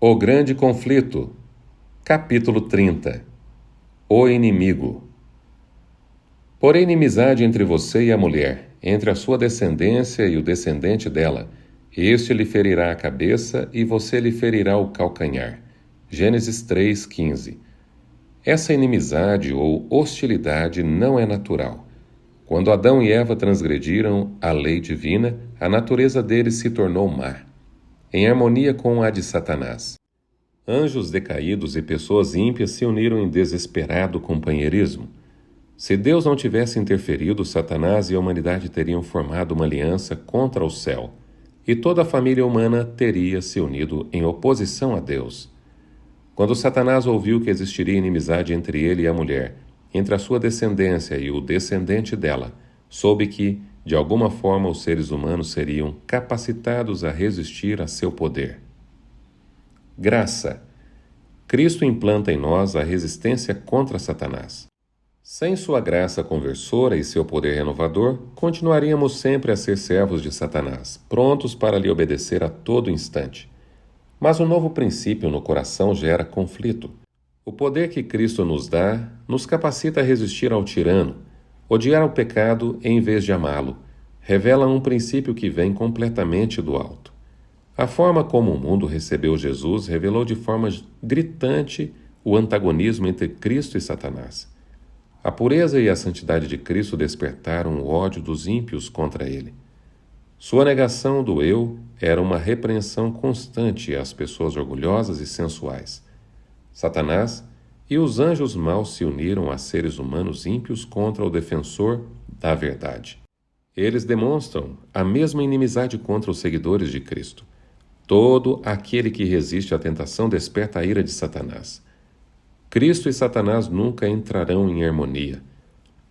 O Grande Conflito, capítulo 30. O Inimigo. Porém, inimizade entre você e a mulher, entre a sua descendência e o descendente dela. Este lhe ferirá a cabeça e você lhe ferirá o calcanhar. Gênesis 3:15. Essa inimizade ou hostilidade não é natural. Quando Adão e Eva transgrediram a lei divina, a natureza deles se tornou má, em harmonia com a de Satanás. Anjos decaídos e pessoas ímpias se uniram em desesperado companheirismo. Se Deus não tivesse interferido, Satanás e a humanidade teriam formado uma aliança contra o céu, e toda a família humana teria se unido em oposição a Deus. Quando Satanás ouviu que existiria inimizade entre ele e a mulher, entre a sua descendência e o descendente dela, soube que, de alguma forma, os seres humanos seriam capacitados a resistir a seu poder. Graça. Cristo implanta em nós a resistência contra Satanás. Sem sua graça conversora e seu poder renovador, continuaríamos sempre a ser servos de Satanás, prontos para lhe obedecer a todo instante. Mas um novo princípio no coração gera conflito. O poder que Cristo nos dá nos capacita a resistir ao tirano, odiar o pecado em vez de amá-lo. Revela um princípio que vem completamente do alto. A forma como o mundo recebeu Jesus revelou de forma gritante o antagonismo entre Cristo e Satanás. A pureza e a santidade de Cristo despertaram o ódio dos ímpios contra ele. Sua negação do eu era uma repreensão constante às pessoas orgulhosas e sensuais. Satanás e os anjos maus se uniram a seres humanos ímpios contra o defensor da verdade. Eles demonstram a mesma inimizade contra os seguidores de Cristo. Todo aquele que resiste à tentação desperta a ira de Satanás. Cristo e Satanás nunca entrarão em harmonia.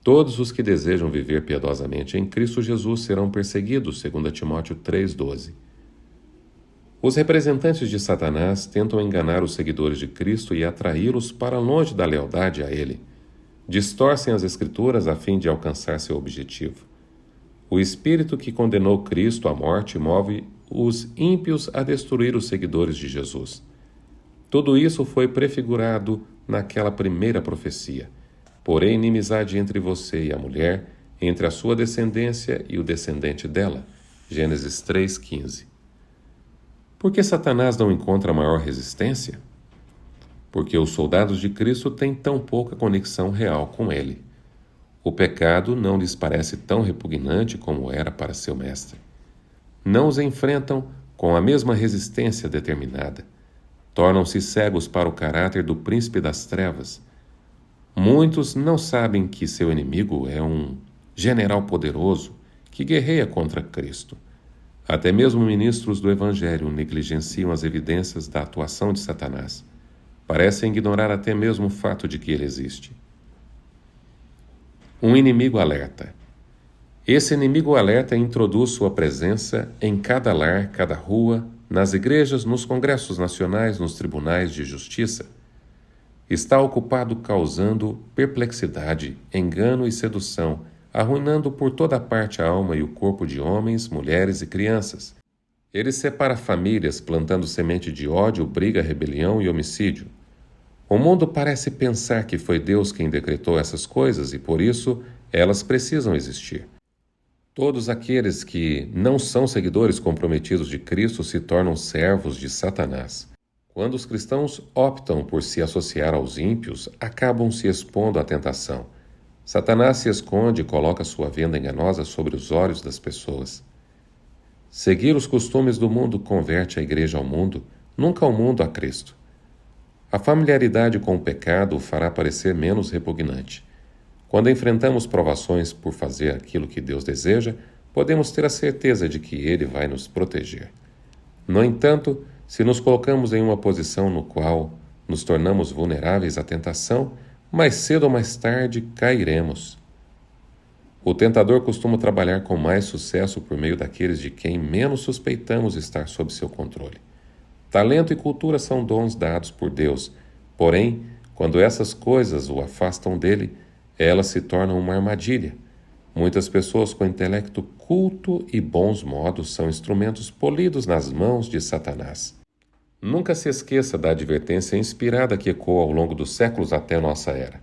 Todos os que desejam viver piedosamente em Cristo Jesus serão perseguidos, segundo Timóteo 3:12. Os representantes de Satanás tentam enganar os seguidores de Cristo e atraí-los para longe da lealdade a Ele. Distorcem as Escrituras a fim de alcançar seu objetivo. O Espírito que condenou Cristo à morte move os ímpios a destruir os seguidores de Jesus. Tudo isso foi prefigurado naquela primeira profecia. Porém, inimizade entre você e a mulher, entre a sua descendência e o descendente dela. Gênesis 3:15. Por que Satanás não encontra maior resistência? Porque os soldados de Cristo têm tão pouca conexão real com ele. O pecado não lhes parece tão repugnante como era para seu mestre. Não os enfrentam com a mesma resistência determinada. Tornam-se cegos para o caráter do príncipe das trevas. Muitos não sabem que seu inimigo é um general poderoso que guerreia contra Cristo. Até mesmo ministros do Evangelho negligenciam as evidências da atuação de Satanás. Parecem ignorar até mesmo o fato de que ele existe. Um inimigo alerta. Esse inimigo alerta introduz sua presença em cada lar, cada rua, nas igrejas, nos congressos nacionais, nos tribunais de justiça. Está ocupado causando perplexidade, engano e sedução, arruinando por toda parte a alma e o corpo de homens, mulheres e crianças. Ele separa famílias, plantando semente de ódio, briga, rebelião e homicídio. O mundo parece pensar que foi Deus quem decretou essas coisas e, por isso, elas precisam existir. Todos aqueles que não são seguidores comprometidos de Cristo se tornam servos de Satanás. Quando os cristãos optam por se associar aos ímpios, acabam se expondo à tentação. Satanás se esconde e coloca sua venda enganosa sobre os olhos das pessoas. Seguir os costumes do mundo converte a igreja ao mundo, nunca o mundo a Cristo. A familiaridade com o pecado o fará parecer menos repugnante. Quando enfrentamos provações por fazer aquilo que Deus deseja, podemos ter a certeza de que Ele vai nos proteger. No entanto, se nos colocamos em uma posição no qual nos tornamos vulneráveis à tentação, mais cedo ou mais tarde cairemos. O tentador costuma trabalhar com mais sucesso por meio daqueles de quem menos suspeitamos estar sob seu controle. Talento e cultura são dons dados por Deus, porém, quando essas coisas o afastam dele, elas se tornam uma armadilha. Muitas pessoas com intelecto culto e bons modos são instrumentos polidos nas mãos de Satanás. Nunca se esqueça da advertência inspirada que ecoa ao longo dos séculos até nossa era.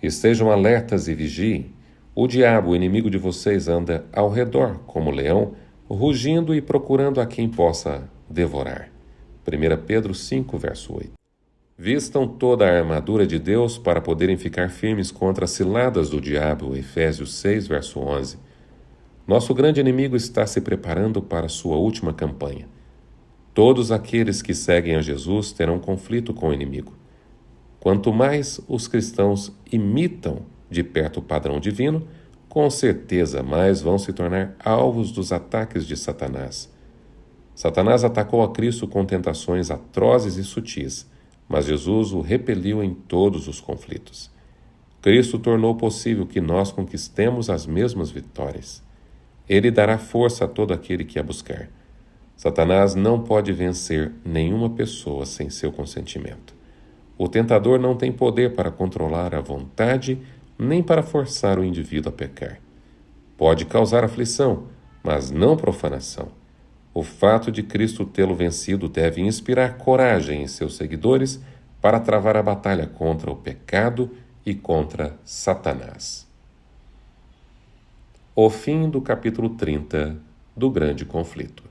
Estejam alertas e vigiem. O diabo, o inimigo de vocês, anda ao redor, como leão, rugindo e procurando a quem possa devorar. 1 Pedro 5, verso 8. Vistam toda a armadura de Deus para poderem ficar firmes contra as ciladas do diabo. Efésios 6, verso 11. Nosso grande inimigo está se preparando para sua última campanha. Todos aqueles que seguem a Jesus terão conflito com o inimigo. Quanto mais os cristãos imitam de perto o padrão divino, com certeza mais vão se tornar alvos dos ataques de Satanás. Satanás atacou a Cristo com tentações atrozes e sutis, mas Jesus o repeliu em todos os conflitos. Cristo tornou possível que nós conquistemos as mesmas vitórias. Ele dará força a todo aquele que a buscar. Satanás não pode vencer nenhuma pessoa sem seu consentimento. O tentador não tem poder para controlar a vontade nem para forçar o indivíduo a pecar. Pode causar aflição, mas não profanação. O fato de Cristo tê-lo vencido deve inspirar coragem em seus seguidores para travar a batalha contra o pecado e contra Satanás. O fim do capítulo 30 do Grande Conflito.